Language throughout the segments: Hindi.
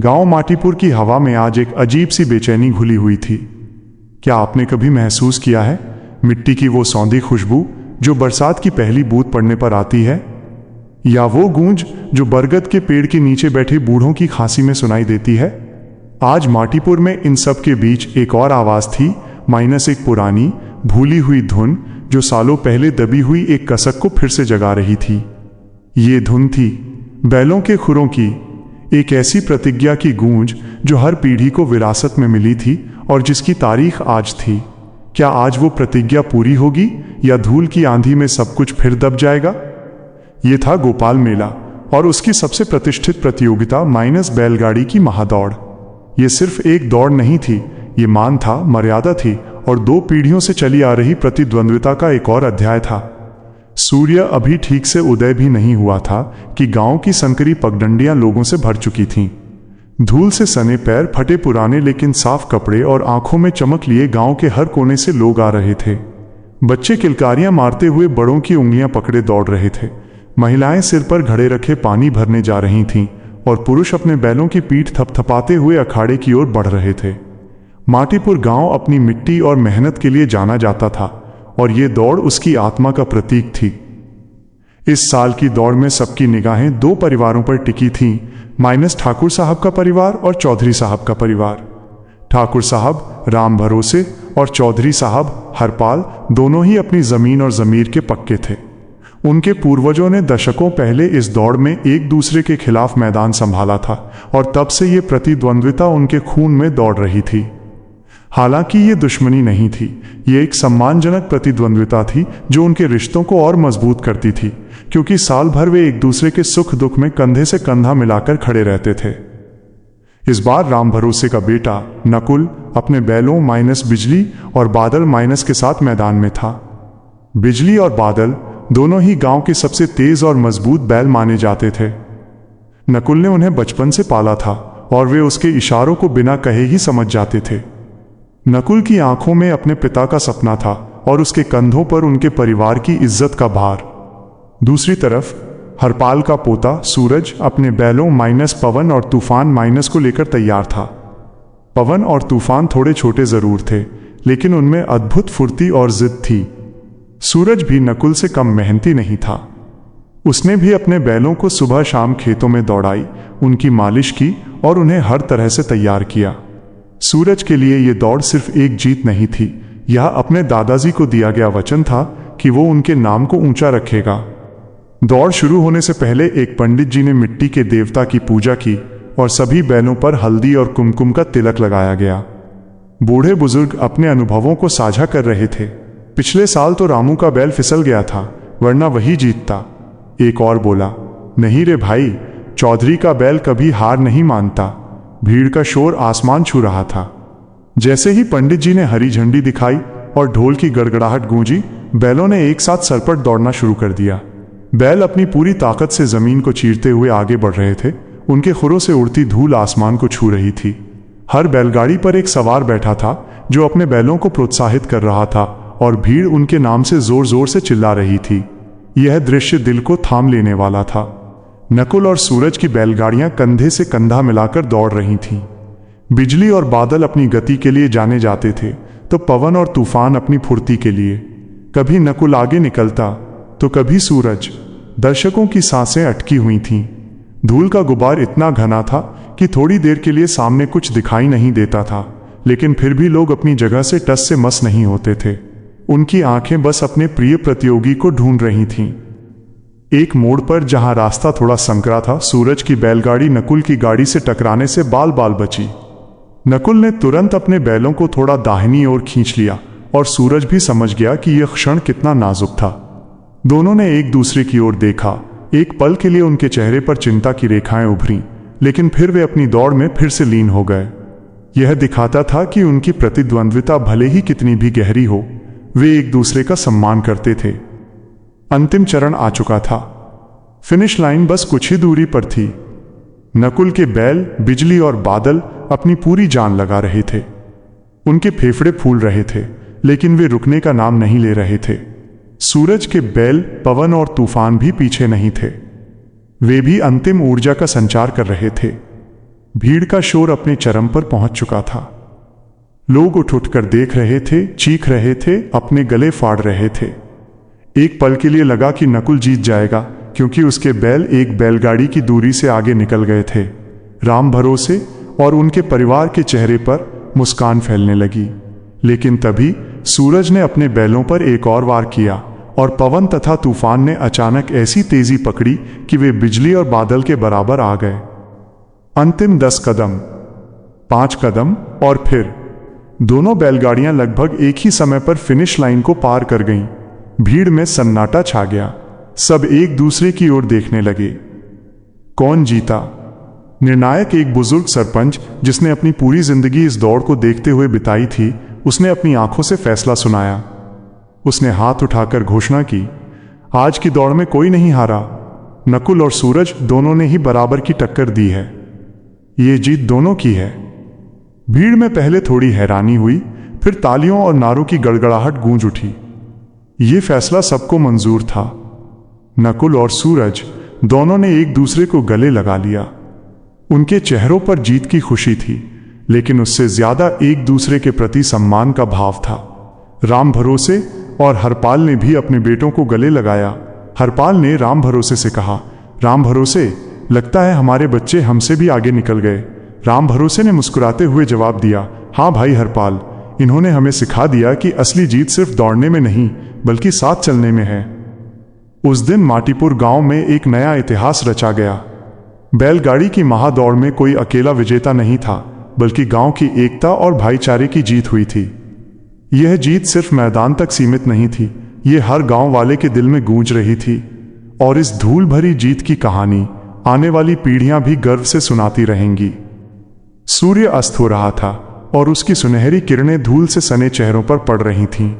गांव माटीपुर की हवा में आज एक अजीब सी बेचैनी घुली हुई थी। क्या आपने कभी महसूस किया है मिट्टी की वो सौंधी खुशबू जो बरसात की पहली बूंद पड़ने पर आती है, या वो गूंज जो बरगद के पेड़ के नीचे बैठे बूढ़ों की खांसी में सुनाई देती है। आज माटीपुर में इन सब के बीच एक और आवाज थी, माइनस एक पुरानी भूली हुई धुन जो सालों पहले दबी हुई एक कसक को फिर से जगा रही थी। ये धुन थी बैलों के खुरों की, एक ऐसी प्रतिज्ञा की गूंज जो हर पीढ़ी को विरासत में मिली थी और जिसकी तारीख आज थी। क्या आज वो प्रतिज्ञा पूरी होगी या धूल की आंधी में सब कुछ फिर दब जाएगा? ये था गोपाल मेला और उसकी सबसे प्रतिष्ठित प्रतियोगिता माइनस बैलगाड़ी की महादौड़। ये सिर्फ एक दौड़ नहीं थी, ये मान था, मर्यादा थी और 2 पीढ़ियों से चली आ रही प्रतिद्वंद्विता का एक और अध्याय था। सूर्य अभी ठीक से उदय भी नहीं हुआ था कि गांव की संकरी पगडंडियां लोगों से भर चुकी थीं। धूल से सने पैर, फटे पुराने लेकिन साफ कपड़े और आंखों में चमक लिए गांव के हर कोने से लोग आ रहे थे। बच्चे किलकारियां मारते हुए बड़ों की उंगलियां पकड़े दौड़ रहे थे। महिलाएं सिर पर घड़े रखे पानी भरने जा रही थीं और पुरुष अपने बैलों की पीठ थपथपाते हुए अखाड़े की ओर बढ़ रहे थे। माटीपुर गांव अपनी मिट्टी और मेहनत के लिए जाना जाता था और ये दौड़ उसकी आत्मा का प्रतीक थी। इस साल की दौड़ में सबकी निगाहें 2 परिवारों पर टिकी थीं, माइनस ठाकुर साहब का परिवार और चौधरी साहब का परिवार। ठाकुर साहब राम भरोसे और चौधरी साहब हरपाल दोनों ही अपनी जमीन और जमीर के पक्के थे। उनके पूर्वजों ने दशकों पहले इस दौड़ में एक दूसरे के खिलाफ मैदान संभाला था और तब से ये प्रतिद्वंद्विता उनके खून में दौड़ रही थी। हालांकि ये दुश्मनी नहीं थी, ये एक सम्मानजनक प्रतिद्वंद्विता थी जो उनके रिश्तों को और मजबूत करती थी, क्योंकि साल भर वे एक दूसरे के सुख दुख में कंधे से कंधा मिलाकर खड़े रहते थे। इस बार राम भरोसे का बेटा नकुल अपने बैलों माइनस बिजली और बादल माइनस के साथ मैदान में था। बिजली और बादल दोनों ही गांव के सबसे तेज और मजबूत बैल माने जाते थे। नकुल ने उन्हें बचपन से पाला था और वे उसके इशारों को बिना कहे ही समझ जाते थे। नकुल की आंखों में अपने पिता का सपना था और उसके कंधों पर उनके परिवार की इज्जत का भार। दूसरी तरफ हरपाल का पोता सूरज अपने बैलों माइनस पवन और तूफान माइनस को लेकर तैयार था। पवन और तूफान थोड़े छोटे जरूर थे, लेकिन उनमें अद्भुत फुर्ती और जिद थी। सूरज भी नकुल से कम मेहनती नहीं था। उसने भी अपने बैलों को सुबह शाम खेतों में दौड़ाई, उनकी मालिश की और उन्हें हर तरह से तैयार किया। सूरज के लिए यह दौड़ सिर्फ एक जीत नहीं थी, यह अपने दादाजी को दिया गया वचन था कि वो उनके नाम को ऊंचा रखेगा। दौड़ शुरू होने से पहले एक पंडित जी ने मिट्टी के देवता की पूजा की और सभी बैलों पर हल्दी और कुमकुम का तिलक लगाया गया। बूढ़े बुजुर्ग अपने अनुभवों को साझा कर रहे थे। पिछले साल तो रामू का बैल फिसल गया था, वरना वही जीतता। एक और बोला, नहीं रे भाई, चौधरी का बैल कभी हार नहीं मानता। भीड़ का शोर आसमान छू रहा था। जैसे ही पंडित जी ने हरी झंडी दिखाई और ढोल की गड़गड़ाहट गूंजी, बैलों ने एक साथ सरपट दौड़ना शुरू कर दिया। बैल अपनी पूरी ताकत से जमीन को चीरते हुए आगे बढ़ रहे थे। उनके खुरों से उड़ती धूल आसमान को छू रही थी। हर बैलगाड़ी पर एक सवार बैठा था जो अपने बैलों को प्रोत्साहित कर रहा था और भीड़ उनके नाम से जोर जोर से चिल्ला रही थी। यह दृश्य दिल को थाम लेने वाला था। नकुल और सूरज की बैलगाड़ियां कंधे से कंधा मिलाकर दौड़ रही थीं। बिजली और बादल अपनी गति के लिए जाने जाते थे, तो पवन और तूफान अपनी फुर्ती के लिए। कभी नकुल आगे निकलता तो कभी सूरज। दर्शकों की सांसें अटकी हुई थीं। धूल का गुबार इतना घना था कि थोड़ी देर के लिए सामने कुछ दिखाई नहीं देता था, लेकिन फिर भी लोग अपनी जगह से टस से मस नहीं होते थे। उनकी आंखें बस अपने प्रिय प्रतियोगी को ढूंढ रही थीं। एक मोड़ पर जहां रास्ता थोड़ा संकरा था, सूरज की बैलगाड़ी नकुल की गाड़ी से टकराने से बाल बाल बची। नकुल ने तुरंत अपने बैलों को थोड़ा दाहिनी ओर खींच लिया और सूरज भी समझ गया कि यह क्षण कितना नाजुक था। दोनों ने एक दूसरे की ओर देखा। एक पल के लिए उनके चेहरे पर चिंता की रेखाएं उभरीं, लेकिन फिर वे अपनी दौड़ में फिर से लीन हो गए। यह दिखाता था कि उनकी प्रतिद्वंद्विता भले ही कितनी भी गहरी हो, वे एक दूसरे का सम्मान करते थे। अंतिम चरण आ चुका था। फिनिश लाइन बस कुछ ही दूरी पर थी। नकुल के बैल, बिजली और बादल अपनी पूरी जान लगा रहे थे। उनके फेफड़े फूल रहे थे, लेकिन वे रुकने का नाम नहीं ले रहे थे। सूरज के बैल, पवन और तूफान भी पीछे नहीं थे। वे भी अंतिम ऊर्जा का संचार कर रहे थे। भीड़ का शोर अपने चरम पर पहुंच चुका था। लोग उठ-उठकर देख रहे थे, चीख रहे थे, अपने गले फाड़ रहे थे। एक पल के लिए लगा कि नकुल जीत जाएगा, क्योंकि उसके बैल एक बैलगाड़ी की दूरी से आगे निकल गए थे। राम भरोसे और उनके परिवार के चेहरे पर मुस्कान फैलने लगी। लेकिन तभी सूरज ने अपने बैलों पर एक और वार किया और पवन तथा तूफान ने अचानक ऐसी तेजी पकड़ी कि वे बिजली और बादल के बराबर आ गए। अंतिम 10 कदम, 5 कदम और फिर दोनों बैलगाड़ियां लगभग एक ही समय पर फिनिश लाइन को पार कर गईं। भीड़ में सन्नाटा छा गया। सब एक दूसरे की ओर देखने लगे। कौन जीता? निर्णायक एक बुजुर्ग सरपंच, जिसने अपनी पूरी जिंदगी इस दौड़ को देखते हुए बिताई थी, उसने अपनी आंखों से फैसला सुनाया। उसने हाथ उठाकर घोषणा की, आज की दौड़ में कोई नहीं हारा। नकुल और सूरज दोनों ने ही बराबर की टक्कर दी है। ये जीत दोनों की है। भीड़ में पहले थोड़ी हैरानी हुई, फिर तालियों और नारों की गड़गड़ाहट गूंज उठी। ये फैसला सबको मंजूर था। नकुल और सूरज दोनों ने एक दूसरे को गले लगा लिया। उनके चेहरों पर जीत की खुशी थी, लेकिन उससे ज्यादा एक दूसरे के प्रति सम्मान का भाव था। राम भरोसे और हरपाल ने भी अपने बेटों को गले लगाया। हरपाल ने राम भरोसे से कहा, राम भरोसे, लगता है हमारे बच्चे हमसे भी आगे निकल गए। राम भरोसे ने मुस्कुराते हुए जवाब दिया, हाँ भाई हरपाल, इन्होंने हमें सिखा दिया कि असली जीत सिर्फ दौड़ने में नहीं, बल्कि साथ चलने में है। उस दिन माटीपुर गांव में एक नया इतिहास रचा गया। बैलगाड़ी की महादौड़ में कोई अकेला विजेता नहीं था, बल्कि गांव की एकता और भाईचारे की जीत हुई थी। यह जीत सिर्फ मैदान तक सीमित नहीं थी, ये हर गांव वाले के दिल में गूंज रही थी। और इस धूल भरी जीत की कहानी आने वाली पीढ़ियां भी गर्व से सुनाती रहेंगी। सूर्य अस्त हो रहा था और उसकी सुनहरी किरणें धूल से सने चेहरों पर पड़ रही थीं।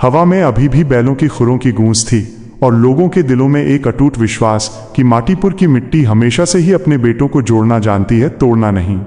हवा में अभी भी बैलों की खुरों की गूंज थी और लोगों के दिलों में एक अटूट विश्वास कि माटीपुर की मिट्टी हमेशा से ही अपने बेटों को जोड़ना जानती है, तोड़ना नहीं।